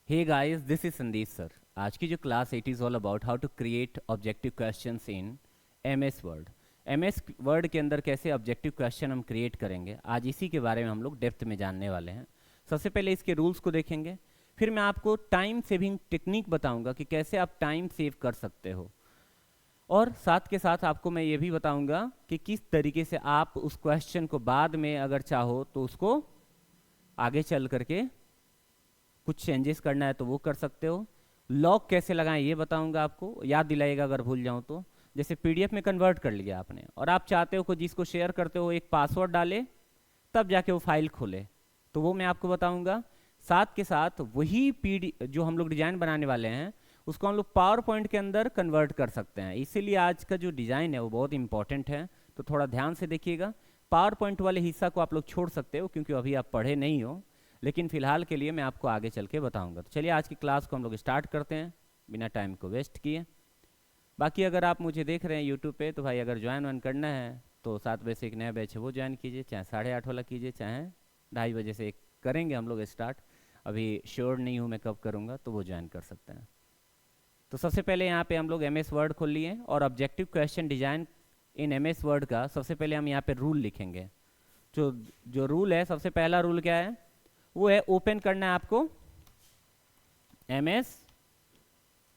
Hey guys, this is Sandeep sir. आज की जो class it is all about how to create objective questions in MS Word. MS Word के अंदर कैसे objective question हम create करेंगे, आज इसी के बारे में हम लोग डेप्थ में जानने वाले हैं। सबसे पहले इसके रूल्स को देखेंगे, फिर मैं आपको टाइम सेविंग टेक्निक बताऊंगा कि कैसे आप टाइम सेव कर सकते हो, और साथ के साथ आपको मैं ये भी बताऊंगा कि किस तरीके से आप उस क्वेश्चन को बाद में अगर चाहो तो उसको आगे चल करके कुछ चेंजेस करना है तो वो कर सकते हो। लॉक कैसे लगाएं ये बताऊंगा आपको, याद दिलाइएगा अगर भूल जाऊं तो। जैसे पीडीएफ में कन्वर्ट कर लिया आपने और आप चाहते हो कि जिसको शेयर करते हो एक पासवर्ड डाले तब जाके वो फाइल खोले, तो वो मैं आपको बताऊंगा। साथ के साथ वही पीडी जो हम लोग डिजाइन बनाने वाले हैं उसको हम लोग पावर पॉइंट के अंदर कन्वर्ट कर सकते हैं, इसीलिए आज का जो डिज़ाइन है वो बहुत इंपॉर्टेंट है, तो थोड़ा ध्यान से देखिएगा। पावर पॉइंट वाले हिस्सा को आप लोग छोड़ सकते हो क्योंकि अभी आप पढ़े नहीं हो, लेकिन फिलहाल के लिए मैं आपको आगे चल के बताऊंगा। तो चलिए आज की क्लास को हम लोग स्टार्ट करते हैं बिना टाइम को वेस्ट किए। बाकी अगर आप मुझे देख रहे हैं यूट्यूब पे तो भाई अगर ज्वाइन वाइन करना है तो 7 बजे से एक नया बैच है वो ज्वाइन कीजिए, चाहे 8:30 वाला कीजिए, चाहे 2:30 बजे से एक करेंगे हम लोग स्टार्ट। अभी श्योर नहीं हूँ मैं कब करूँगा, तो वो ज्वाइन कर सकते हैं। तो सबसे पहले यहाँ पे हम लोग एम एस वर्ड खोल लिए और objective question design in M S Word का सबसे पहले हम यहाँ पे रूल लिखेंगे। जो जो रूल है, सबसे पहला रूल क्या है, वो है ओपन करना है आपको एम एस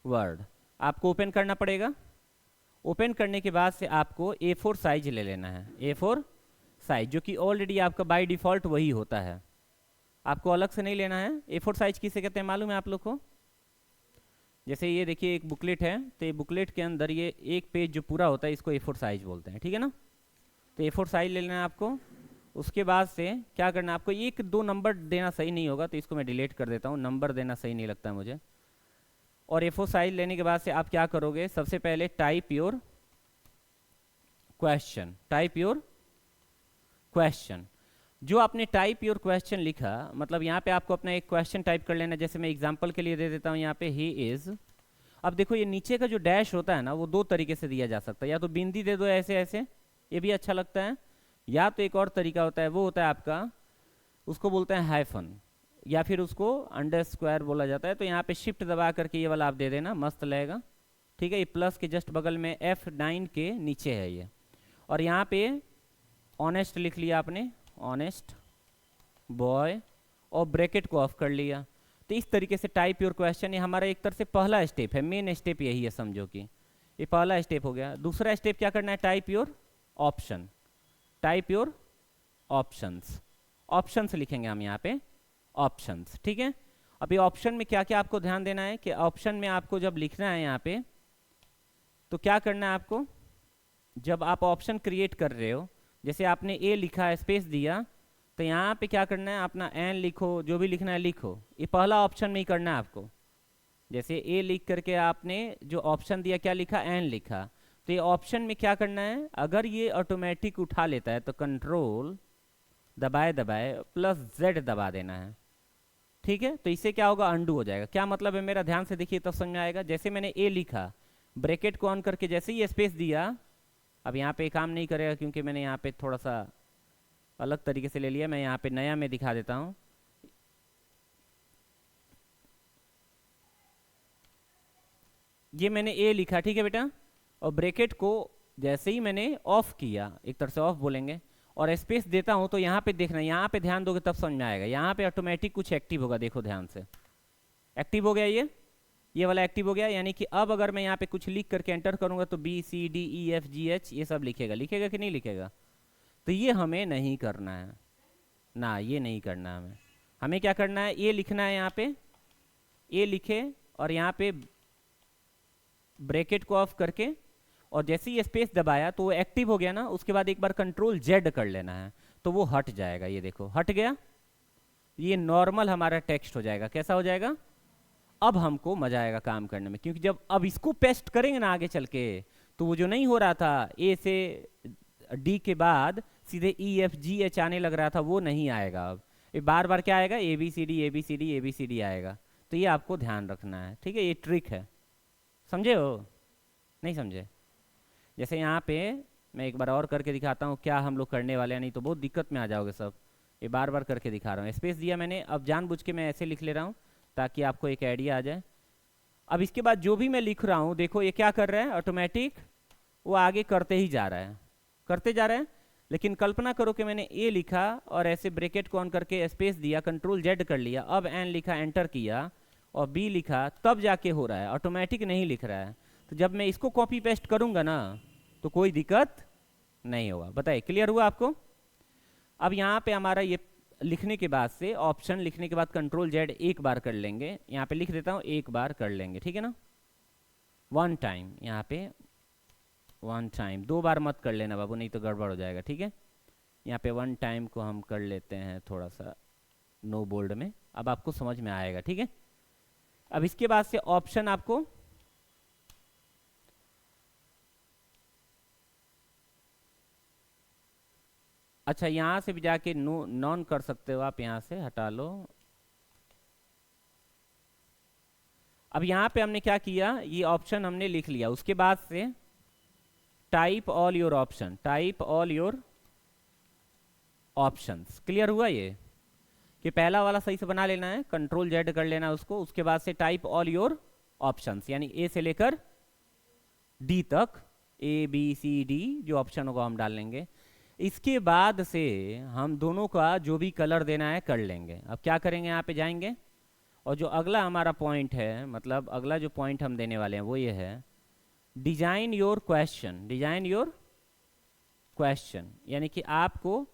वर्ड। आपको ओपन करना पड़ेगा। ओपन करने के बाद से आपको A4 साइज ले लेना है, A4 साइज, जो कि ऑलरेडी आपका बाय डिफ़ॉल्ट वही होता है, आपको अलग से नहीं लेना है। A4 साइज किसे कहते हैं मालूम है आप लोग को? जैसे ये देखिए एक बुकलेट है, तो ये बुकलेट के अंदर ये एक पेज जो पूरा होता है इसको A4 साइज बोलते हैं, ठीक है ना। तो A4 साइज ले लेना है आपको। उसके बाद से क्या करना है आपको, एक दो नंबर देना सही नहीं होगा तो इसको मैं डिलीट कर देता हूँ, नंबर देना सही नहीं लगता मुझे। और A4 साइज लेने के बाद से आप क्या करोगे, सबसे पहले type your question, type your question. जो आपने टाइप योर क्वेश्चन लिखा, मतलब यहाँ पे आपको अपना एक क्वेश्चन टाइप कर लेना। जैसे मैं एग्जांपल के लिए दे देता हूँ यहाँ पे ही इज। अब देखो ये नीचे का जो डैश होता है ना, वो दो तरीके से दिया जा सकता है, या तो बिंदी दे दो ऐसे ऐसे, ये भी अच्छा लगता है, या तो एक और तरीका होता है, वो होता है आपका, उसको बोलते हैं हाइफन, या फिर उसको अंडर स्क्वायर बोला जाता है। तो यहाँ पे शिफ्ट दबा करके ये वाला आप दे देना, मस्त लगेगा, ठीक है। ये प्लस के जस्ट बगल में F9 के नीचे है ये, और यहाँ पे ऑनेस्ट लिख लिया आपने, ऑनेस्ट बॉय, और ब्रैकेट को ऑफ कर लिया। तो इस तरीके से टाइप योर क्वेश्चन, ये हमारा एक तरह से पहला स्टेप है, मेन स्टेप यही है, समझो कि ये पहला स्टेप हो गया। दूसरा स्टेप क्या करना है, type your option, type your options, options लिखेंगे हम यहाँ पे, ऑप्शंस, ठीक है। अभी ऑप्शन में क्या क्या आपको ध्यान देना है कि ऑप्शन में आपको जब लिखना है यहाँ पे, तो क्या करना है आपको, जब आप ऑप्शन क्रिएट कर रहे हो, जैसे आपने ए लिखा, स्पेस दिया, तो यहाँ पे क्या करना है, अपना एन लिखो, जो भी लिखना है लिखो, ये पहला ऑप्शन में ही करना है आपको। जैसे ए लिख करके आपने जो ऑप्शन दिया, क्या लिखा, एन लिखा, तो ये ऑप्शन में क्या करना है, अगर ये ऑटोमेटिक उठा लेता है तो कंट्रोल दबाए दबाए +Z दबा देना है, ठीक है। तो इससे क्या होगा, अंडू हो जाएगा। क्या मतलब है मेरा, ध्यान से देखिए तब समझ में आएगा। जैसे मैंने ए लिखा, ब्रैकेट को ऑन करके जैसे ही स्पेस दिया, अब यहाँ पे काम नहीं करेगा क्योंकि मैंने यहाँ पे थोड़ा सा अलग तरीके से ले लिया। मैं यहाँ पे नया में दिखा देता हूँ। ये मैंने ए लिखा, ठीक है बेटा, और ब्रैकेट को जैसे ही मैंने ऑफ किया, एक तरह से ऑफ बोलेंगे, और स्पेस देता हूँ, तो यहाँ पे देखना, यहाँ पे ध्यान दोगे तब समझ में आएगा। यहाँ पे ऑटोमेटिक कुछ एक्टिव होगा, देखो ध्यान से, एक्टिव हो गया, ये वाला एक्टिव हो गया। यानी कि अब अगर मैं यहाँ पे कुछ लिख करके एंटर करूँगा तो BCDEFGH ये सब लिखेगा, लिखेगा कि नहीं लिखेगा। तो ये हमें नहीं करना है ना, ये नहीं करना है हमें क्या करना है, ये लिखना है, यहाँ पे ए लिखे और यहाँ पे ब्रैकेट को ऑफ करके, और जैसे ही स्पेस दबाया तो वो एक्टिव हो गया ना, उसके बाद एक बार कंट्रोल Z कर लेना है तो वो हट जाएगा। ये देखो हट गया, ये नॉर्मल हमारा टेक्स्ट हो जाएगा। कैसा हो जाएगा, अब हमको मजा आएगा काम करने में, क्योंकि जब अब इसको पेस्ट करेंगे ना आगे चल के, तो वो जो नहीं हो रहा था ए से डी के बाद सीधे EFGH आने लग रहा था, वो नहीं आएगा। अब ये बार बार क्या आएगा, ABCD ABCD ABCD आएगा। तो ये आपको ध्यान रखना है, ठीक है, ये ट्रिक है, समझे हो, नहीं समझे। जैसे यहाँ पे मैं एक बार और करके दिखाता हूँ क्या हम लोग करने वाले हैं, नहीं तो बहुत दिक्कत में आ जाओगे सब। ये बार बार करके दिखा रहा हूँ, स्पेस दिया मैंने, अब जानबूझ के मैं ऐसे लिख ले रहा हूँ ताकि आपको एक आइडिया आ जाए। अब इसके बाद जो भी मैं लिख रहा हूँ देखो ये क्या कर रहा है, ऑटोमेटिक वो आगे करते ही जा रहा है, करते जा रहा है। लेकिन कल्पना करो कि मैंने ए लिखा और ऐसे ब्रैकेट को ऑन करके स्पेस दिया, कंट्रोल जेड कर लिया, अब एन लिखा, एंटर किया और बी लिखा, तब जाके हो रहा है, ऑटोमेटिक नहीं लिख रहा है। तो जब मैं इसको कॉपी पेस्ट करूंगा ना तो कोई दिक्कत नहीं होगा। बताइए क्लियर हुआ आपको? अब यहाँ पे हमारा ये लिखने के बाद से, ऑप्शन लिखने के बाद कंट्रोल जेड एक बार कर लेंगे, यहाँ पे लिख देता हूँ एक बार कर लेंगे, ठीक है ना, वन टाइम, यहाँ पे वन टाइम, दो बार मत कर लेना बाबू नहीं तो गड़बड़ हो जाएगा, ठीक है। यहाँ पे वन टाइम को हम कर लेते हैं थोड़ा सा नो बोल्ड में, अब आपको समझ में आएगा, ठीक है। अब इसके बाद से ऑप्शन आपको अच्छा यहाँ से भी जाके नो नॉन कर सकते हो आप, यहाँ से हटा लो। अब यहाँ पे हमने क्या किया, ये ऑप्शन हमने लिख लिया, उसके बाद से type all your option, type all your options. Clear हुआ ये कि पहला वाला सही से बना लेना है, कंट्रोल जेड कर लेना उसको, उसके बाद से टाइप ऑल योर ऑप्शंस, यानी ए से लेकर डी तक, ए बी सी डी जो ऑप्शन होगा हम डाल लेंगे। इसके बाद से हम दोनों का जो भी कलर देना है कर लेंगे। अब क्या करेंगे, यहाँ पे जाएंगे और जो अगला हमारा पॉइंट है, मतलब अगला जो पॉइंट हम देने वाले हैं वो ये है, design your question, design your question, यानी कि आपको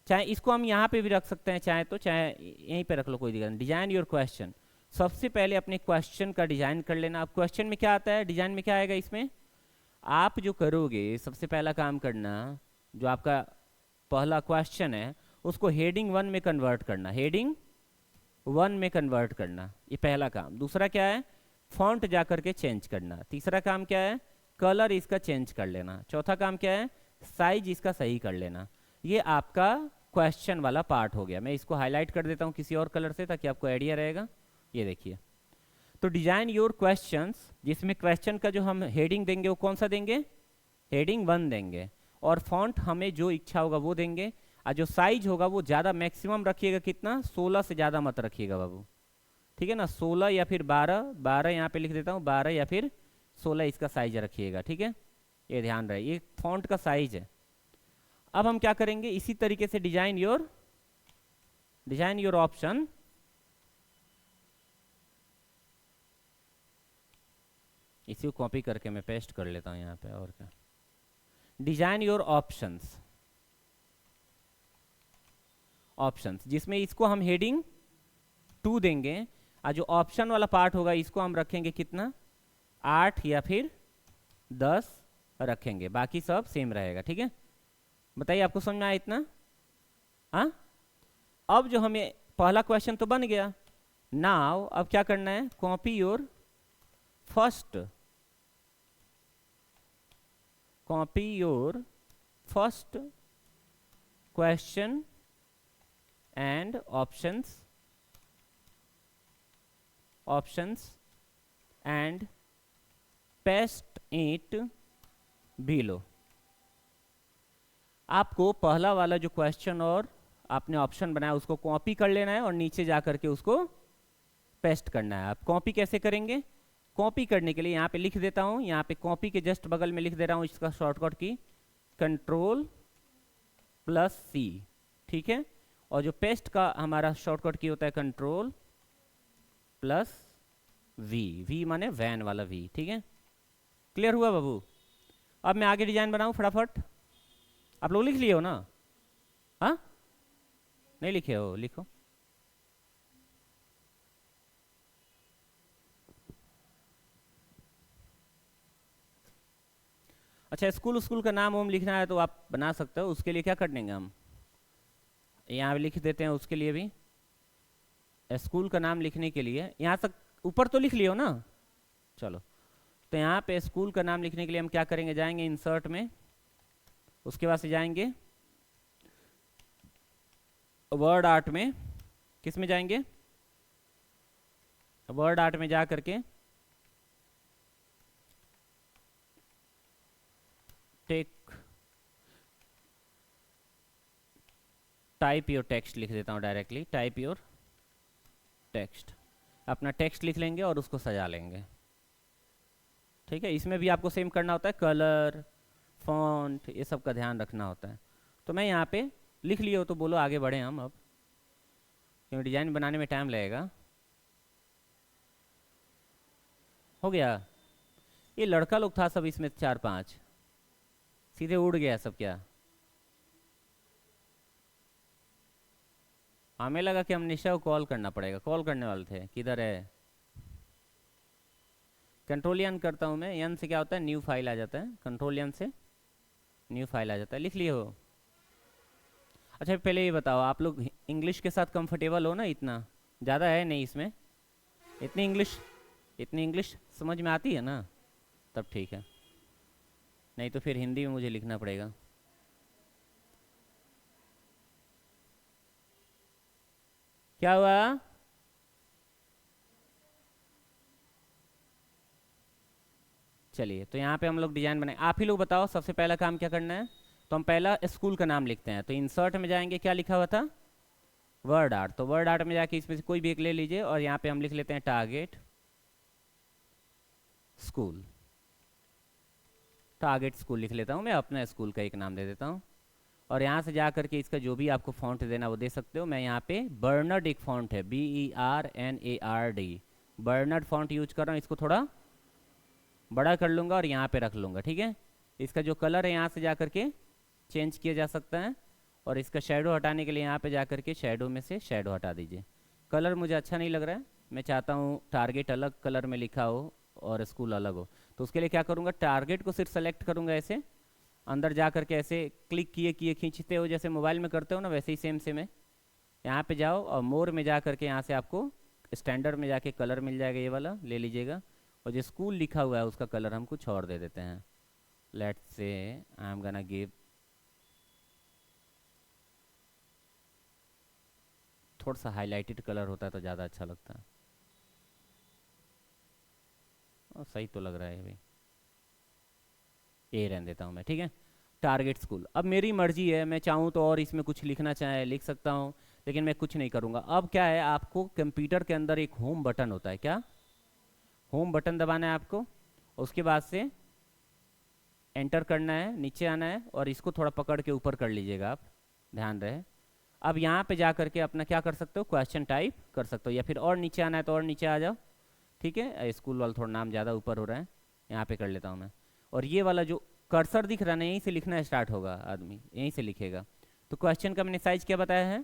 चाहे इसको हम यहाँ पे भी रख सकते हैं, चाहे तो चाहे यहीं पे रख लो, कोई दिक्कत नहीं। डिजाइन योर क्वेश्चन, सबसे पहले अपने क्वेश्चन का डिजाइन कर लेना। अब क्वेश्चन में क्या आता है, डिजाइन में क्या आएगा, इसमें आप जो करोगे सबसे पहला काम करना, जो आपका पहला क्वेश्चन है उसको हेडिंग 1 में कन्वर्ट करना, हेडिंग 1 में कन्वर्ट करना, ये पहला काम। दूसरा क्या है, फॉन्ट जा करके चेंज करना। तीसरा काम क्या है, कलर इसका चेंज कर लेना। चौथा काम क्या है, साइज इसका सही कर लेना। ये आपका क्वेश्चन वाला पार्ट हो गया। मैं इसको हाईलाइट कर देता हूँ किसी और कलर से ताकि आपको आइडिया रहेगा। ये देखिए, तो डिजाइन योर क्वेश्चंस, जिसमें क्वेश्चन का जो हम हेडिंग देंगे वो कौन सा देंगे, हेडिंग 1 देंगे, और फॉन्ट हमें जो इच्छा होगा वो देंगे। और जो साइज होगा वो ज़्यादा मैक्सिमम रखिएगा, कितना, 16 से ज़्यादा मत रखिएगा बाबू, ठीक है ना, 16 या फिर 12, 12 यहाँ पे लिख देता हूँ, 12 या फिर 16 इसका साइज रखिएगा, ठीक है। ये ध्यान रहे, ये फॉन्ट का साइज है। अब हम क्या करेंगे, इसी तरीके से डिजाइन योर ऑप्शन, इसी को कॉपी करके मैं पेस्ट कर लेता हूं यहाँ पे, और क्या, डिजाइन योर ऑप्शंस, ऑप्शंस जिसमें इसको हम हेडिंग 2 देंगे, और जो ऑप्शन वाला पार्ट होगा इसको हम रखेंगे कितना, 8 या फिर 10 रखेंगे, बाकी सब सेम रहेगा, ठीक है। बताइए आपको समझ में आया इतना? हाँ, अब जो हमें पहला क्वेश्चन तो बन गया, नाउ अब क्या करना है, copy your first, copy your first question and options, options and paste it below. आपको पहला वाला जो क्वेश्चन और आपने ऑप्शन बनाया उसको कॉपी कर लेना है और नीचे जा करके उसको पेस्ट करना है। आप कॉपी कैसे करेंगे, कॉपी करने के लिए यहाँ पे लिख देता हूँ, यहाँ पे कॉपी के जस्ट बगल में लिख दे रहा हूँ इसका शॉर्टकट की Ctrl+C, ठीक है। और जो पेस्ट का हमारा शॉर्टकट की होता है Ctrl+V, V माने वैन वाला V, ठीक है। क्लियर हुआ बाबू? अब मैं आगे डिजाइन बनाऊँ फटाफट। आप लोग लिख लिए हो ना? हाँ, नहीं लिखे हो, लिखो। अच्छा, स्कूल का नाम वाम लिखना है तो आप बना सकते हो। उसके लिए क्या कर देंगे हम, यहाँ लिख देते हैं उसके लिए भी। स्कूल का नाम लिखने के लिए यहाँ तक ऊपर तो लिख लियो ना, चलो। तो यहाँ पे स्कूल का नाम लिखने के लिए हम क्या करेंगे, जाएंगे इंसर्ट में, उसके बाद से जाएंगे वर्ड आर्ट में। किस में जाएंगे, वर्ड आर्ट में जा करके टाइप योर टेक्स्ट लिख देता हूँ डायरेक्टली, टाइप योर टेक्स्ट। अपना टेक्स्ट लिख लेंगे और उसको सजा लेंगे। ठीक है, इसमें भी आपको सेम करना होता है, कलर, फॉन्ट, ये सब का ध्यान रखना होता है। तो मैं यहाँ पे लिख लिया हो तो बोलो आगे बढ़े हम अब, क्योंकि डिज़ाइन बनाने में टाइम लगेगा। हो गया? ये लड़का लोग था सब इसमें 4-5, सीधे उड़ गया सब क्या? हमें लगा कि हम निशा को कॉल करना पड़ेगा, कॉल करने वाले थे, किधर है? कंट्रोल एन करता हूँ मैं, एन से क्या होता है, न्यू फाइल आ जाता है, कंट्रोल एन से न्यू फाइल आ जाता है। लिख लिए हो? अच्छा पहले ये बताओ, आप लोग इंग्लिश के साथ कंफर्टेबल हो ना? इतना ज़्यादा है नहीं इसमें, इतनी इंग्लिश समझ में आती है ना? तब ठीक है, नहीं तो फिर हिंदी में मुझे लिखना पड़ेगा। क्या हुआ? चलिए, तो यहाँ पे हम लोग डिजाइन बनाए। आप ही लोग बताओ सबसे पहला काम क्या करना है। तो हम पहला स्कूल का नाम लिखते हैं, तो इंसर्ट में जाएंगे, क्या लिखा हुआ था, वर्ड आर्ट। तो वर्ड आर्ट में जाके इसमें से कोई भी एक ले लीजिए और यहाँ पे हम लिख लेते हैं टारगेट स्कूल। टारगेट स्कूल लिख लेता हूँ मैं, अपना स्कूल का एक नाम दे देता हूँ। और यहाँ से जा करके इसका जो भी आपको फॉन्ट देना वो दे सकते हो। मैं यहाँ पे बर्नर्ड एक फॉन्ट है, BERNARD, बर्नर्ड फॉन्ट यूज कर रहा हूँ। इसको थोड़ा बड़ा कर लूँगा और यहाँ पे रख लूँगा। ठीक है, इसका जो कलर है यहाँ से जा करके चेंज किया जा सकता है। और इसका शेडो हटाने के लिए यहाँ पे जा करके शेडो में से शेडो हटा दीजिए। कलर मुझे अच्छा नहीं लग रहा है, मैं चाहता हूँ टारगेट अलग कलर में लिखा हो और स्कूल अलग हो। तो उसके लिए क्या करूँगा, टारगेट को सिर्फ सेलेक्ट करूँगा, ऐसे अंदर जा करके ऐसे क्लिक किए किए खींचते हो जैसे मोबाइल में करते हो ना, वैसे ही सेम सेम है। यहाँ पे जाओ और मोर में जा करके यहाँ से आपको स्टैंडर्ड में जाके कलर मिल जाएगा, ये वाला ले लीजिएगा। और जो स्कूल लिखा हुआ है उसका कलर हम कुछ और दे देते हैं। Let's say I am gonna give थोड़ा सा हाईलाइटेड कलर होता है तो ज़्यादा अच्छा लगता है। और सही तो लग रहा है भाई, ये रहने देता हूँ मैं। ठीक है, टारगेट स्कूल। अब मेरी मर्जी है, मैं चाहूँ तो और इसमें कुछ लिखना चाहे लिख सकता हूँ, लेकिन मैं कुछ नहीं करूँगा। अब क्या है, आपको कंप्यूटर के अंदर एक होम बटन होता है, क्या होम बटन दबाना है आपको। उसके बाद से एंटर करना है, नीचे आना है और इसको थोड़ा पकड़ के ऊपर कर लीजिएगा आप, ध्यान रहे। अब यहाँ पे जा करके अपना क्या कर सकते हो, क्वेश्चन टाइप कर सकते हो, या फिर और नीचे आना है तो और नीचे आ जाओ। ठीक है, स्कूल वाला थोड़ा नाम ज़्यादा ऊपर हो रहा है, यहाँ पे कर लेता हूँ मैं। और ये वाला जो कर्सर दिख रहा है ना, यहीं से लिखना स्टार्ट होगा, आदमी यहीं से लिखेगा। तो क्वेश्चन का मैंने साइज क्या बताया है,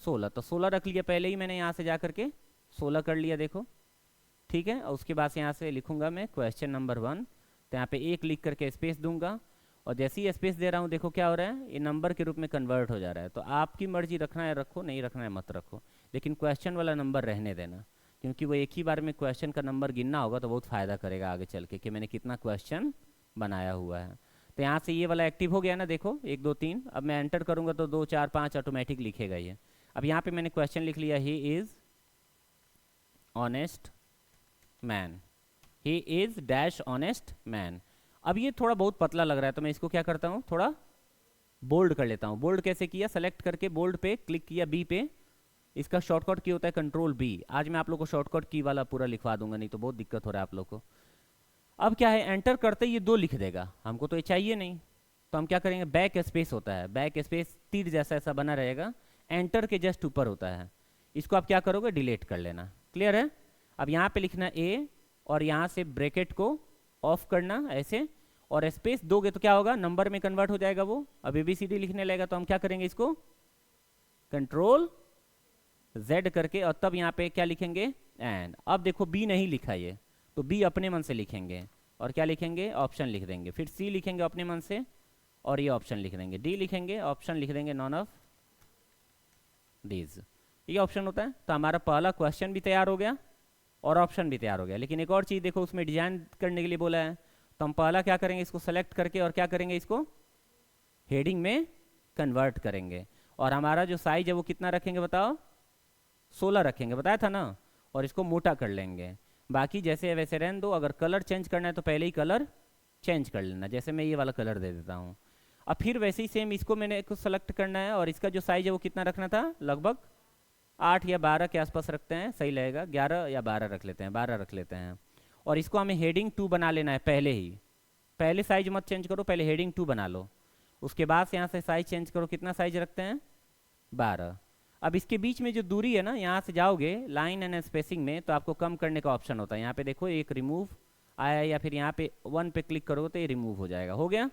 16, तो 16 रख लिया पहले ही मैंने, यहाँ से जा करके 16 कर लिया, देखो। ठीक है, और उसके बाद से यहाँ से लिखूंगा मैं क्वेश्चन नंबर 1, तो यहाँ पे 1 लिख करके स्पेस दूंगा। और जैसे ही स्पेस दे रहा हूँ देखो क्या हो रहा है, ये नंबर के रूप में कन्वर्ट हो जा रहा है। तो आपकी मर्जी, रखना है रखो, नहीं रखना है मत रखो, लेकिन क्वेश्चन वाला नंबर रहने देना, क्योंकि वो एक ही बार में क्वेश्चन का नंबर गिनना होगा तो बहुत फ़ायदा करेगा आगे चल के कि मैंने कितना क्वेश्चन बनाया हुआ है। तो यहाँ से ये वाला एक्टिव हो गया ना, देखो 1 2 3। अब मैं एंटर करूँगा तो 2 4 5 ऑटोमेटिक लिखेगा ये। अब यहाँ पे मैंने क्वेश्चन लिख लिया, he is honest man, he is dash honest man. अब ये थोड़ा बहुत पतला लग रहा है तो मैं इसको क्या करता हूँ, थोड़ा बोल्ड कर लेता हूँ। बोल्ड कैसे किया, सेलेक्ट करके बोल्ड पे क्लिक किया, बी पे, इसका शॉर्टकट की होता है कंट्रोल बी। आज मैं आप लोग को शॉर्टकट की वाला पूरा लिखवा दूंगा, नहीं तो बहुत दिक्कत हो रहा है आप लोग को। अब क्या है, एंटर करते ये 2 लिख देगा, हमको तो ये चाहिए नहीं। तो हम क्या करेंगे, बैक स्पेस होता है, बैक स्पेस तीर जैसा ऐसा बना रहेगा, एंटर के जस्ट ऊपर होता है। इसको आप क्या करोगे, डिलीट कर लेना। क्लियर है? अब यहाँ पे लिखना ए और यहाँ से ब्रैकेट को ऑफ करना ऐसे, और स्पेस दोगे तो क्या होगा, नंबर में कन्वर्ट हो जाएगा वो। अब ABCD लिखने लगेगा तो हम क्या करेंगे, इसको कंट्रोल Z करके, और तब यहाँ पे क्या लिखेंगे, एंड। अब देखो बी नहीं लिखा ये, तो बी अपने मन से लिखेंगे और क्या लिखेंगे, ऑप्शन लिख देंगे। फिर सी लिखेंगे अपने मन से और ये ऑप्शन लिख देंगे। डी लिखेंगे, ऑप्शन लिख देंगे, नॉन ऑफ दीज, ये ऑप्शन होता है। तो हमारा पहला क्वेश्चन भी तैयार हो गया और ऑप्शन भी तैयार हो गया। लेकिन एक और चीज़ देखो, उसमें डिजाइन करने के लिए बोला है, तो हम पहला क्या करेंगे, इसको सेलेक्ट करके और क्या करेंगे, इसको हेडिंग में कन्वर्ट करेंगे। और हमारा जो साइज है वो कितना रखेंगे बताओ, 16 रखेंगे, बताया था ना। और इसको मोटा कर लेंगे, बाकी जैसे वैसे रहने दो। अगर कलर चेंज करना है तो पहले ही कलर चेंज कर लेना, जैसे मैं ये वाला कलर दे देता हूँ। अब फिर वैसे ही सेम इसको मैंने सेलेक्ट करना है और इसका जो साइज है वो कितना रखना था, लगभग 8 या 12 के आसपास रखते हैं, सही लगेगा। 11 या 12 रख लेते हैं, 12 रख लेते हैं। और इसको हमें हेडिंग 2 बना लेना है पहले ही। पहले साइज मत चेंज करो, पहले हेडिंग 2 बना लो। उसके बाद से यहाँ से साइज चेंज करो, कितना साइज रखते हैं? 12। अब इसके बीच में जो दूरी है ना, यहाँ से जाओगे लाइन एंड स्पेसिंग में तो आपको कम करने का ऑप्शन होता है। यहाँ पे देखो एक रिमूव आया, या फिर यहाँ पे 1 पे क्लिक करोगे तो ये रिमूव हो जाएगा। हो गया।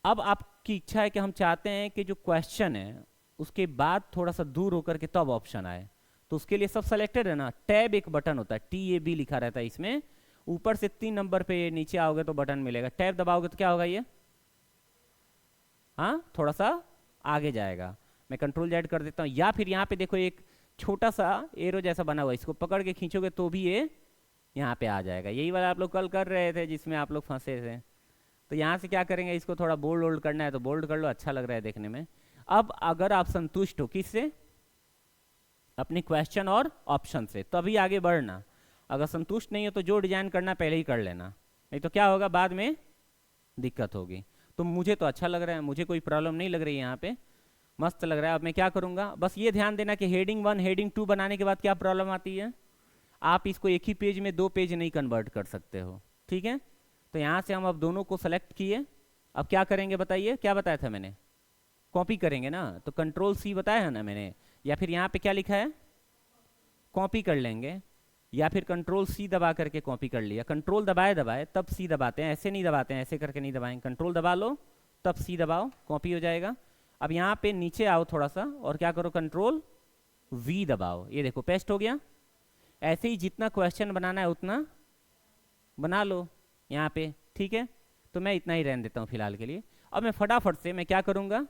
अब आपकी इच्छा है कि हम चाहते हैं कि जो क्वेश्चन है उसके बाद थोड़ा सा दूर होकर के तब ऑप्शन आए, तो उसके लिए सब सेलेक्टेड है ना, टैब एक बटन होता है, TAB लिखा रहता है इसमें। ऊपर से 3 नंबर पे नीचे आओगे तो बटन मिलेगा, टैब दबाओगे तो क्या होगा ये? हाँ, थोड़ा सा आगे जाएगा। मैं कंट्रोल Z कर देता हूँ। या फिर यहाँ पे देखो एक छोटा सा एरो जैसा बना हुआ है, इसको पकड़ के खींचोगे तो भी ये यहाँ पे आ जाएगा। यही वाला आप लोग कल कर रहे थे जिसमें आप लोग फंसे थे। तो यहाँ से क्या करेंगे, इसको थोड़ा बोल्ड वोल्ड करना है तो बोल्ड कर लो, अच्छा लग रहा है देखने में। अब अगर आप संतुष्ट हो किससे? अपने क्वेश्चन और ऑप्शन से, तभी आगे बढ़ना। अगर संतुष्ट नहीं हो तो जो डिजाइन करना पहले ही कर लेना, नहीं तो क्या होगा, बाद में दिक्कत होगी। तो मुझे तो अच्छा लग रहा है, मुझे कोई प्रॉब्लम नहीं लग रही है, यहाँ पे मस्त लग रहा है। अब मैं क्या करूँगा, बस ये ध्यान देना कि हेडिंग 1 हेडिंग 2 बनाने के बाद क्या प्रॉब्लम आती है, आप इसको एक ही पेज में 2 पेज नहीं कन्वर्ट कर सकते हो, ठीक है। तो यहाँ से हम अब दोनों को सेलेक्ट किए। अब क्या करेंगे बताइए, क्या बताया था मैंने? कॉपी करेंगे ना, तो कंट्रोल C बताया है ना मैंने, या फिर यहाँ पे क्या लिखा है, कॉपी कर लेंगे, या फिर कंट्रोल C दबा करके कॉपी कर लिया। कंट्रोल दबाए दबाए तब C दबाते हैं, ऐसे नहीं दबाते हैं, ऐसे करके नहीं दबाएंगे। कंट्रोल दबा लो तब C दबाओ, कॉपी हो जाएगा। अब यहाँ पे नीचे आओ थोड़ा सा और क्या करो, कंट्रोल V दबाओ, ये देखो पेस्ट हो गया। ऐसे ही जितना क्वेश्चन बनाना है उतना बना लो यहाँ पे, ठीक है। तो मैं इतना ही रहने देता हूँ फिलहाल के लिए। अब मैं फटाफट से मैं क्या करूँगा,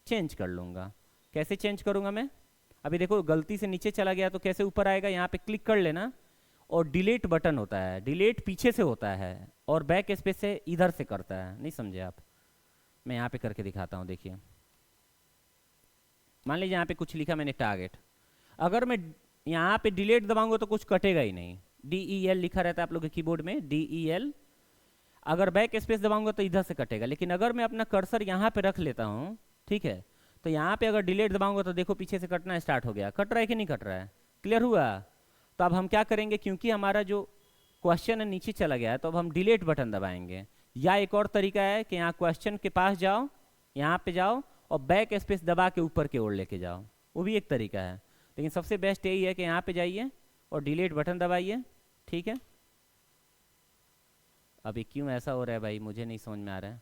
चेंज कर लूँगा। कैसे चेंज करूँगा मैं? अभी देखो गलती से नीचे चला गया तो कैसे ऊपर आएगा, यहाँ पे क्लिक कर लेना और डिलीट बटन होता है, डिलीट पीछे से होता है और बैक स्पेस से इधर से करता है, नहीं समझे आप? मैं यहाँ पे करके दिखाता हूँ, देखिए। मान लीजिए यहाँ पे कुछ लिखा मैंने टारगेट, अगर मैं यहाँ पे डिलीट दबाऊंगा तो कुछ कटेगा ही नहीं, DEL लिखा रहता है आप लोग के कीबोर्ड में, DEL। अगर बैक स्पेस दबाऊंगा तो इधर से कटेगा, लेकिन अगर मैं अपना कर्सर यहाँ पे रख लेता हूँ, ठीक है, तो यहाँ पे अगर डिलीट दबाऊंगा तो देखो पीछे से कटना स्टार्ट हो गया। कट रहा है कि नहीं कट रहा है? क्लियर हुआ? तो अब हम क्या करेंगे, क्योंकि हमारा जो क्वेश्चन है नीचे चला गया है, तो अब हम डिलीट बटन दबाएंगे। या एक और तरीका है कि यहाँ क्वेश्चन के पास जाओ, यहाँ पे जाओ और बैक स्पेस दबा के ऊपर की ओर लेके जाओ, वो भी एक तरीका है। लेकिन सबसे बेस्ट यही है कि यहाँ पे जाइए और डिलीट बटन दबाइए, ठीक है। अभी क्यों ऐसा हो रहा है भाई, मुझे नहीं समझ में आ रहा है।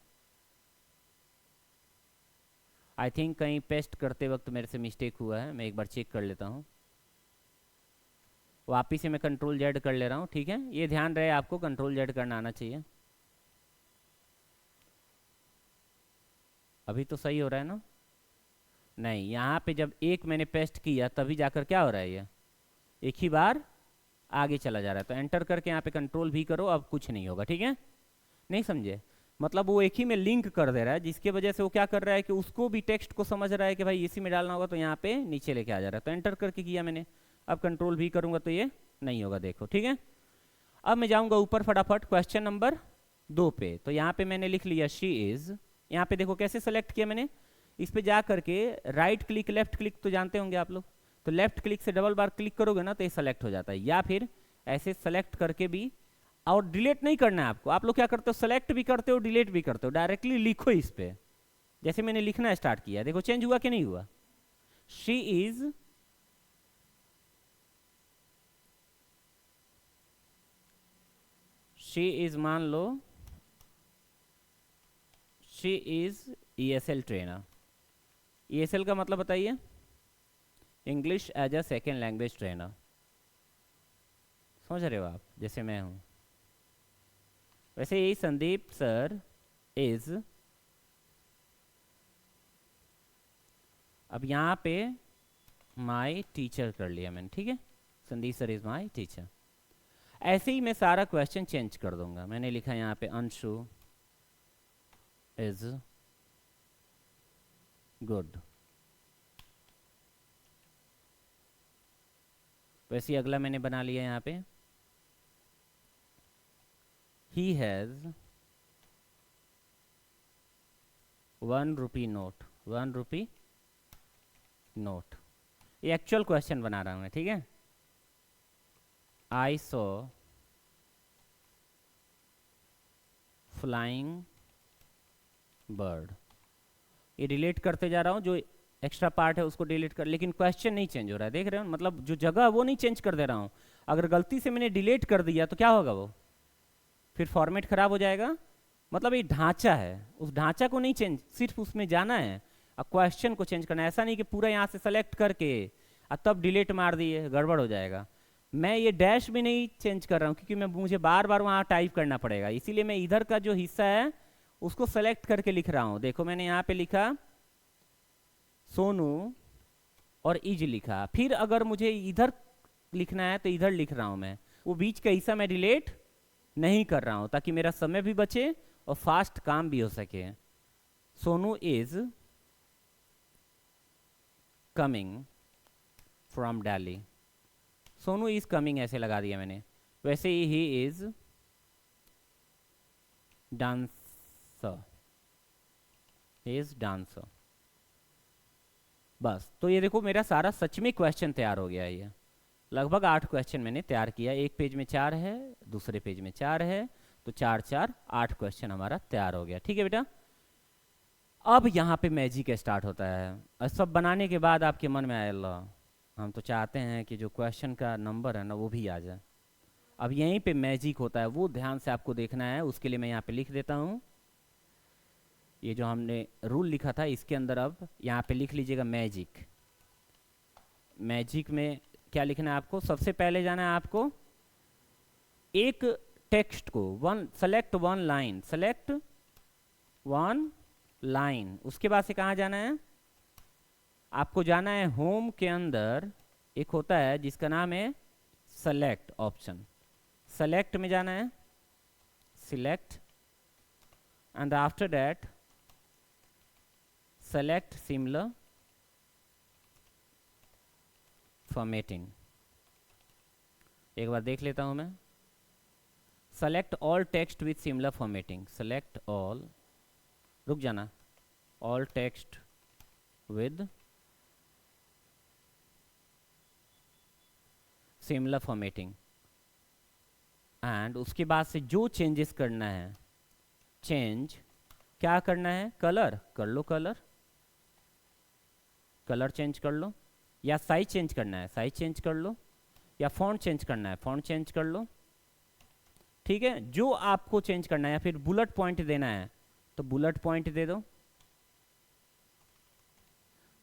आई थिंक कहीं पेस्ट करते वक्त मेरे से मिस्टेक हुआ है, मैं एक बार चेक कर लेता हूँ। वापिस से मैं कंट्रोल Z कर ले रहा हूँ, ठीक है। ये ध्यान रहे आपको कंट्रोल Z करना आना चाहिए। अभी तो सही हो रहा है ना? नहीं, यहाँ पे जब एक मैंने पेस्ट किया तभी जाकर क्या हो रहा है, ये एक ही बार आगे चला जा रहा है। तो एंटर करके यहाँ पे कंट्रोल V करो, अब कुछ नहीं होगा, ठीक है। नहीं समझे? मतलब वो एक ही में लिंक कर दे रहा है, जिसके वजह से वो क्या कर रहा है कि उसको भी टेक्स्ट को समझ रहा है कि भाई इसी में डालना होगा, तो यहाँ पे नीचे लेके आ जा रहा है। तो एंटर करके किया मैंने, अब कंट्रोल V करूँगा तो ये नहीं होगा, देखो, ठीक है। अब मैं जाऊँगा ऊपर फटाफट क्वेश्चन नंबर 2 पे। तो यहाँ पे मैंने लिख लिया शी इज़। यहाँ पे देखो कैसे सेलेक्ट किया मैंने, इस पे जा करके राइट क्लिक लेफ्ट क्लिक तो जानते होंगे आप लोग, तो लेफ्ट क्लिक से डबल बार क्लिक करोगे ना तो ये सेलेक्ट हो जाता है। या फिर ऐसे सेलेक्ट करके भी, और डिलीट नहीं करना है आपको। आप लोग क्या करते हो, सेलेक्ट भी करते हो डिलीट भी करते हो, डायरेक्टली लिखो इस पे। जैसे मैंने लिखना स्टार्ट किया, देखो चेंज हुआ कि नहीं हुआ। शी इज मान लो she is ESL trainer. ESL का मतलब बताइए, English as a second language trainer. समझ रहे हो आप, जैसे मैं हूं वैसे ही संदीप सर इज। अब यहाँ पे माई टीचर कर लिया मैंने, ठीक है। Sandeep sir is my teacher. ऐसे ही मैं सारा क्वेश्चन चेंज कर दूंगा। मैंने लिखा यहाँ पे अंशु इज गुड। वैसे ही अगला मैंने बना लिया यहाँ पे, he has 1 rupee note, 1 rupee note. ये एक्चुअल क्वेश्चन बना रहा हूँ मैं, ठीक है। आई सॉ फ्लाइंग बर्ड, ये डिलीट करते जा रहा हूँ, जो एक्स्ट्रा पार्ट है उसको डिलीट कर, लेकिन क्वेश्चन नहीं चेंज हो रहा है, देख रहे हो, मतलब जो जगह वो नहीं चेंज कर दे रहा हूँ। अगर गलती से मैंने डिलीट कर दिया तो क्या होगा, वो फिर फॉर्मेट खराब हो जाएगा। मतलब ये ढांचा है, उस ढांचा को नहीं चेंज, सिर्फ उसमें जाना है और क्वेश्चन को चेंज करना है। ऐसा नहीं कि पूरा यहाँ से सेलेक्ट करके और तब डिलीट मार दिए, गड़बड़ हो जाएगा। मैं ये डैश भी नहीं चेंज कर रहा हूँ क्योंकि मुझे बार बार वहाँ टाइप करना पड़ेगा, इसीलिए मैं इधर का जो हिस्सा है उसको सेलेक्ट करके लिख रहा हूँ। देखो मैंने यहाँ पे लिखा सोनू और इज लिखा, फिर अगर मुझे इधर लिखना है तो इधर लिख रहा हूँ मैं, वो बीच का हिस्सा मैं डिलीट नहीं कर रहा हूँ ताकि मेरा समय भी बचे और फास्ट काम भी हो सके। Sonu is coming from Delhi, Sonu is coming ऐसे लगा दिया मैंने। वैसे he is dancer, is dancer, बस। तो ये देखो मेरा सारा सच में क्वेश्चन तैयार हो गया है। ये लगभग 8 क्वेश्चन मैंने तैयार किया, एक पेज में 4 है, दूसरे पेज में 4 है, तो 4 4 8 क्वेश्चन हमारा तैयार हो गया, ठीक है बेटा। अब यहाँ पे मैजिक स्टार्ट होता है, और सब बनाने के बाद आपके मन में आया, अल्लाह हम तो चाहते हैं कि जो क्वेश्चन का नंबर है ना वो भी आ जाए। अब यहीं पे मैजिक होता है, वो ध्यान से आपको देखना है, उसके लिए मैं यहाँ पे लिख देता हूँ। ये जो हमने रूल लिखा था इसके अंदर अब यहाँ पे लिख लीजिएगा मैजिक। मैजिक में क्या लिखना है आपको, सबसे पहले जाना है आपको एक टेक्स्ट को, select one line, select one line. उसके बाद से कहाँ जाना है, आपको जाना है होम के अंदर एक होता है जिसका नाम है सेलेक्ट ऑप्शन, सेलेक्ट में जाना है, select, and after that select similar formatting. एक बार देख लेता हूं मैं, select all text with similar formatting, select all, रुक जाना, all text with similar formatting, and उसके बाद से जो चेंजेस करना है, चेंज क्या करना है, कलर कर लो, कलर चेंज कर लो, या साइज चेंज करना है साइज चेंज कर लो, या फॉन्ट चेंज करना है फॉन्ट चेंज कर लो, ठीक है। जो आपको चेंज करना है, या फिर बुलेट पॉइंट देना है तो बुलेट पॉइंट दे दो,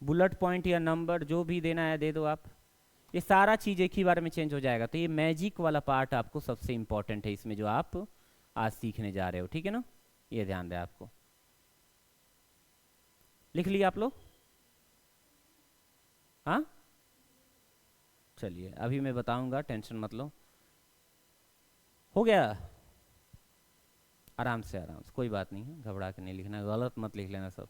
बुलेट पॉइंट या नंबर जो भी देना है दे दो आप। ये सारा चीज एक ही बार में चेंज हो जाएगा। तो ये मैजिक वाला पार्ट आपको सबसे इंपॉर्टेंट है इसमें, जो आप आज सीखने जा रहे हो, ठीक है ना, ये ध्यान दें आपको। लिख लिया आप लोग, हाँ चलिए अभी मैं बताऊंगा, टेंशन मत लो। हो गया, आराम से कोई बात नहीं है, घबरा के नहीं लिखना, गलत मत लिख लेना सब,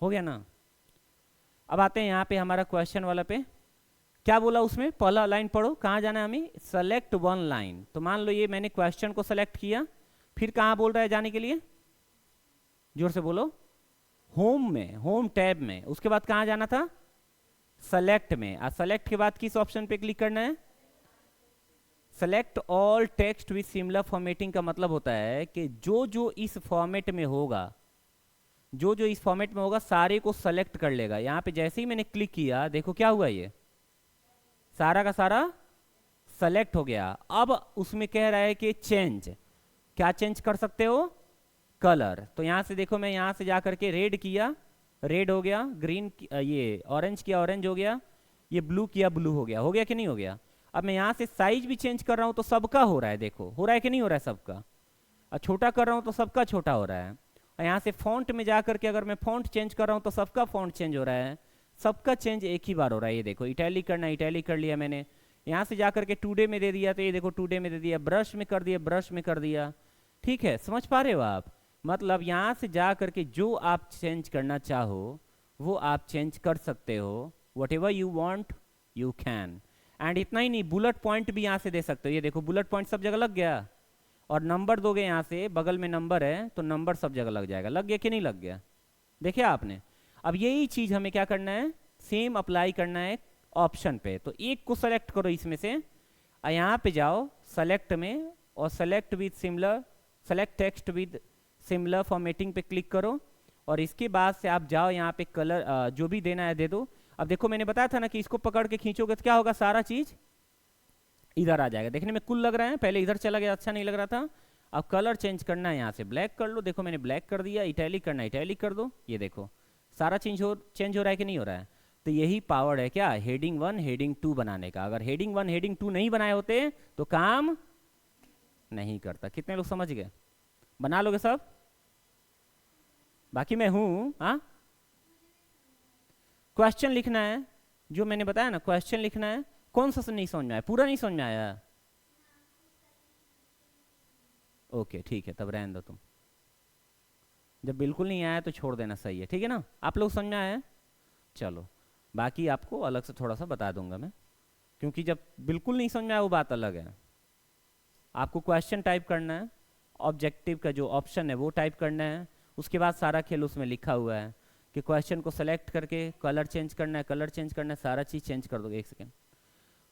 हो गया ना। अब आते हैं यहाँ पे हमारा क्वेश्चन वाला पे, क्या बोला उसमें, पहला लाइन पढ़ो, कहाँ जाना है हमें, सेलेक्ट वन लाइन। तो मान लो ये मैंने क्वेश्चन को सेलेक्ट किया, फिर कहाँ बोल रहा है जाने के लिए, जोर से बोलो, होम में, होम टैब में। उसके बाद कहाँ जाना था, सेलेक्ट में, और सेलेक्ट के बाद किस ऑप्शन पे क्लिक करना है, select all text with similar formatting. का मतलब होता है कि जो जो इस फॉर्मेट में होगा, जो जो इस फॉर्मेट में होगा सारे को सेलेक्ट कर लेगा। यहाँ पे जैसे ही मैंने क्लिक किया, देखो क्या हुआ, ये सारा का सारा सेलेक्ट हो गया। अब उसमें कह रहा है कि चेंज, क्या चेंज कर सकते हो, कलर। तो यहाँ से देखो, मैं यहाँ से जाकर के रेड किया, रेड हो गया, ग्रीन ये ऑरेंज किया, ऑरेंज हो गया, ये ब्लू किया, ब्लू हो गया। हो गया कि नहीं हो गया। अब मैं यहाँ से साइज भी चेंज कर रहा हूँ तो सबका हो रहा है, देखो हो रहा है कि नहीं हो रहा है सबका। और छोटा कर रहा हूँ तो सबका छोटा हो रहा है। और यहाँ से फॉन्ट में जा करके अगर मैं फॉन्ट चेंज कर रहा हूँ तो सबका फॉन्ट चेंज हो रहा है, सबका चेंज एक ही बार हो रहा है। ये देखो इटैलिक करना, इटैलिक कर लिया मैंने, यहाँ से जा करके टुडे में दे दिया तो ये देखो टुडे में दे दिया, ब्रश में कर दिया, ब्रश में कर दिया, ठीक है। समझ पा रहे हो आप, मतलब यहाँ से जा करके जो आप चेंज करना चाहो वो आप चेंज कर सकते हो, what ever you want you can. And इतना ही नहीं, बुलेट पॉइंट भी यहाँ से दे सकते हो। ये देखो बुलेट पॉइंट सब जगह लग गया, और नंबर दोगे यहाँ से, बगल में नंबर है तो नंबर सब जगह लग जाएगा। लग गया कि नहीं लग गया, देखिए आपने। अब यही चीज हमें क्या करना है, सेम अप्लाई करना है ऑप्शन पे। तो एक को सेलेक्ट करो इसमें से, यहाँ पे जाओ सेलेक्ट में और select with similar, select text with similar formatting पे क्लिक करो और इसके बाद से आप जाओ यहाँ पे कलर जो भी देना है दे दो। अब देखो मैंने बताया था ना कि इसको पकड़ के खींचोगे तो क्या होगा, सारा चीज इधर आ जाएगा। देखने में कुल लग रहा है, पहले इधर चला गया अच्छा नहीं लग रहा था। अब कलर चेंज करना है, यहाँ से ब्लैक कर लो, देखो मैंने ब्लैक कर दिया। इटैलिक करना है, इटैलिक कर दो, ये देखो सारा चेंज हो रहा है कि नहीं हो रहा है। तो यही पावर है क्या, हेडिंग 1 हेडिंग 2 बनाने का। अगर हेडिंग 1 हेडिंग 2 नहीं बनाए होते तो काम नहीं करता। कितने लोग समझ गए, बना लोगे सब? बाकी मैं हूं, हाँ क्वेश्चन लिखना है, जो मैंने बताया ना क्वेश्चन लिखना है। कौन सा नहीं समझ में आया, पूरा नहीं समझ में आया? ओके ठीक है, तब रहने दो तुम, जब बिल्कुल नहीं आया तो छोड़ देना, सही है, ठीक है ना? आप लोग समझ में आया? चलो बाकी आपको अलग से थोड़ा सा बता दूंगा मैं, क्योंकि जब बिल्कुल नहीं समझ में आया वो बात अलग है। आपको क्वेश्चन टाइप करना है, ऑब्जेक्टिव का जो ऑप्शन है वो टाइप करना है, उसके बाद सारा खेल उसमें लिखा हुआ है कि क्वेश्चन को सेलेक्ट करके कलर चेंज करना है, कलर चेंज करना है, सारा चीज़ चेंज कर दोगे। एक सेकेंड।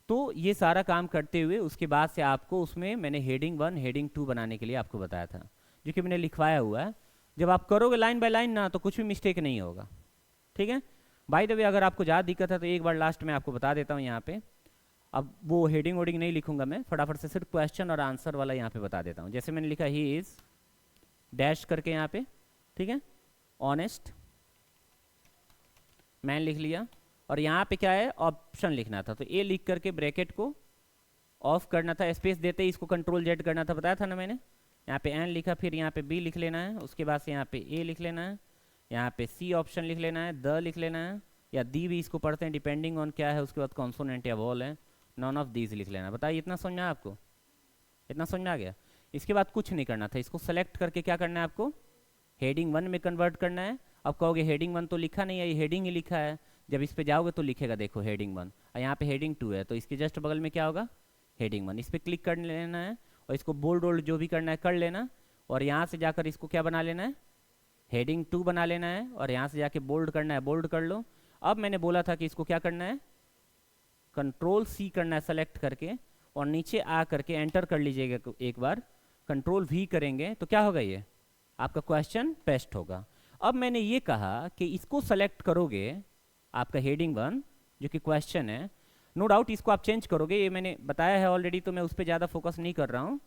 तो ये सारा काम करते हुए उसके बाद से आपको उसमें मैंने हेडिंग 1 हेडिंग 2 बनाने के लिए आपको बताया था, जो कि मैंने लिखवाया हुआ है। जब आप करोगे लाइन बाय लाइन ना, तो कुछ भी मिस्टेक नहीं होगा, ठीक है? बाय द वे अगर आपको ज़्यादा दिक्कत है तो एक बार लास्ट में आपको बता देता हूँ यहाँ पे। अब वो हेडिंग वोडिंग नहीं लिखूंगा मैं, फटाफट से सिर्फ क्वेश्चन और आंसर वाला यहाँ पे बता देता हूँ। जैसे मैंने लिखा ही इज डैश करके यहाँ पे, ठीक है, ऑनेस्ट मैन लिख लिया, और यहाँ पे क्या है, ऑप्शन लिखना था। तो ए लिख करके ब्रैकेट को ऑफ करना था, स्पेस देते ही इसको कंट्रोल जेड करना था, बताया था ना मैंने। यहाँ पे एन लिखा, फिर यहाँ पे बी लिख लेना है, उसके बाद से यहाँ पे ए लिख लेना है, यहाँ पे सी ऑप्शन लिख लेना है, द लिख लेना है, या दी भी इसको पढ़ते हैं डिपेंडिंग ऑन क्या है, उसके बाद कॉन्सोनेंट या वॉल है, नॉन ऑफ दीज लिख लेना। बताइए इतना समझ में आया आपको? इतना समझ में आ गया? इसके बाद कुछ नहीं करना था, इसको सेलेक्ट करके क्या करना है आपको, हेडिंग 1 में कन्वर्ट करना है। अब कहोगे हेडिंग 1 तो लिखा नहीं है, ये हेडिंग ही लिखा है। जब इस पे जाओगे तो लिखेगा देखो हेडिंग 1, और यहाँ पे हेडिंग 2 है, तो इसके जस्ट बगल में क्या होगा, हेडिंग 1। इस पर क्लिक कर लेना है और इसको बोल्ड वोल्ड जो भी करना है कर लेना, और यहाँ से जाकर इसको क्या बना लेना है, हेडिंग 2 बना लेना है, और यहाँ से जाके बोल्ड करना है, बोल्ड कर लो। अब मैंने बोला था कि इसको क्या करना है, कंट्रोल सी करना है सेलेक्ट करके, और नीचे आ करके एंटर कर लीजिएगा एक बार। कंट्रोल वी करेंगे तो क्या होगा, ये आपका क्वेश्चन पेस्ट होगा। अब मैंने ये कहा कि इसको सेलेक्ट करोगे, आपका हेडिंग 1 जो कि क्वेश्चन है, नो डाउट इसको आप चेंज करोगे, ये मैंने बताया है ऑलरेडी, तो मैं उस पर ज़्यादा फोकस नहीं कर रहा हूँ।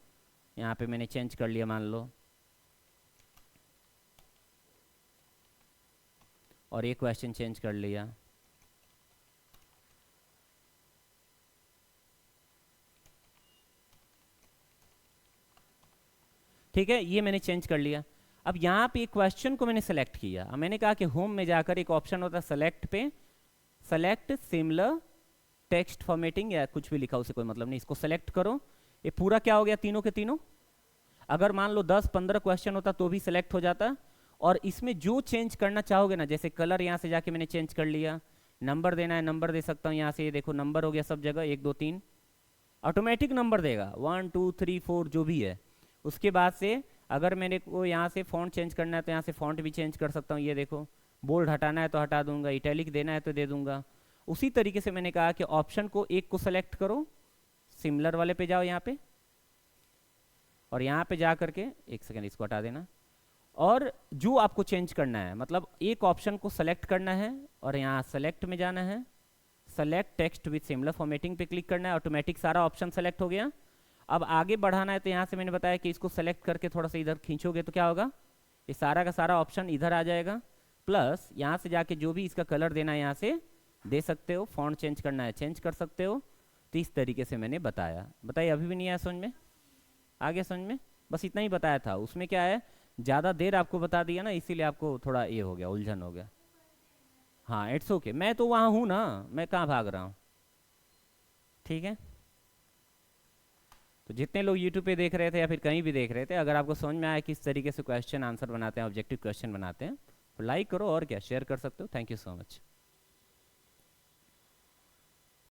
यहाँ पे मैंने चेंज कर लिया मान लो, और ये क्वेश्चन चेंज कर लिया। ठीक है, ये मैंने चेंज कर लिया। अब यहाँ पे क्वेश्चन को मैंने सेलेक्ट किया, अब मैंने कहा कि होम में जाकर एक ऑप्शन होता है सेलेक्ट पे, सेलेक्ट सिमिलर टेक्स्ट फॉर्मेटिंग या कुछ भी लिखा, उसे कोई मतलब नहीं, इसको सेलेक्ट करो। ये पूरा क्या हो गया, तीनों के तीनों। अगर मान लो 10-15 क्वेश्चन होता तो भी सेलेक्ट हो जाता, और इसमें जो चेंज करना चाहोगे ना, जैसे कलर यहाँ से जाके मैंने चेंज कर लिया, नंबर देना है नंबर दे सकता हूँ यहाँ से, ये देखो नंबर हो गया सब जगह 1 2 3, ऑटोमेटिक नंबर देगा 1 2 3 4 जो भी है। उसके बाद से अगर मैंने को यहाँ से फॉन्ट चेंज करना है तो यहाँ से फॉन्ट भी चेंज कर सकता हूँ, ये देखो बोल्ड हटाना है तो हटा दूंगा, इटैलिक देना है तो दे दूंगा। उसी तरीके से मैंने कहा कि ऑप्शन को एक को सेलेक्ट करो, सिमिलर वाले पे जाओ यहाँ पे, और यहाँ पे जा करके एक सेकेंड इसको हटा देना, और जो आपको चेंज करना है, मतलब एक ऑप्शन को सेलेक्ट करना है और यहाँ सेलेक्ट में जाना है, select text with similar formatting पे क्लिक करना है, ऑटोमेटिक सारा ऑप्शन सेलेक्ट हो गया। अब आगे बढ़ाना है तो यहाँ से मैंने बताया कि इसको सेलेक्ट करके थोड़ा सा इधर खींचोगे तो क्या होगा, ये सारा का सारा ऑप्शन इधर आ जाएगा, प्लस यहाँ से जाके जो भी इसका कलर देना है यहाँ से दे सकते हो, फॉन्ट चेंज करना है चेंज कर सकते हो। तो इस तरीके से मैंने बताया। बताइए अभी भी नहीं आया समझ में? आ गया समझ में? बस इतना ही बताया था, उसमें क्या है ज़्यादा देर आपको बता दिया ना, इसीलिए आपको थोड़ा ये हो गया, उलझन हो गया। हाँ इट्स ओके, मैं तो वहाँ हूँ ना, मैं कहाँ भाग रहा हूँ, ठीक है? तो जितने लोग यूट्यूब पे देख रहे थे या फिर कहीं भी देख रहे थे, अगर आपको समझ में आया किस तरीके से क्वेश्चन आंसर बनाते हैं, ऑब्जेक्टिव क्वेश्चन बनाते हैं, तो लाइक करो, और क्या शेयर कर सकते हो। Thank you so much.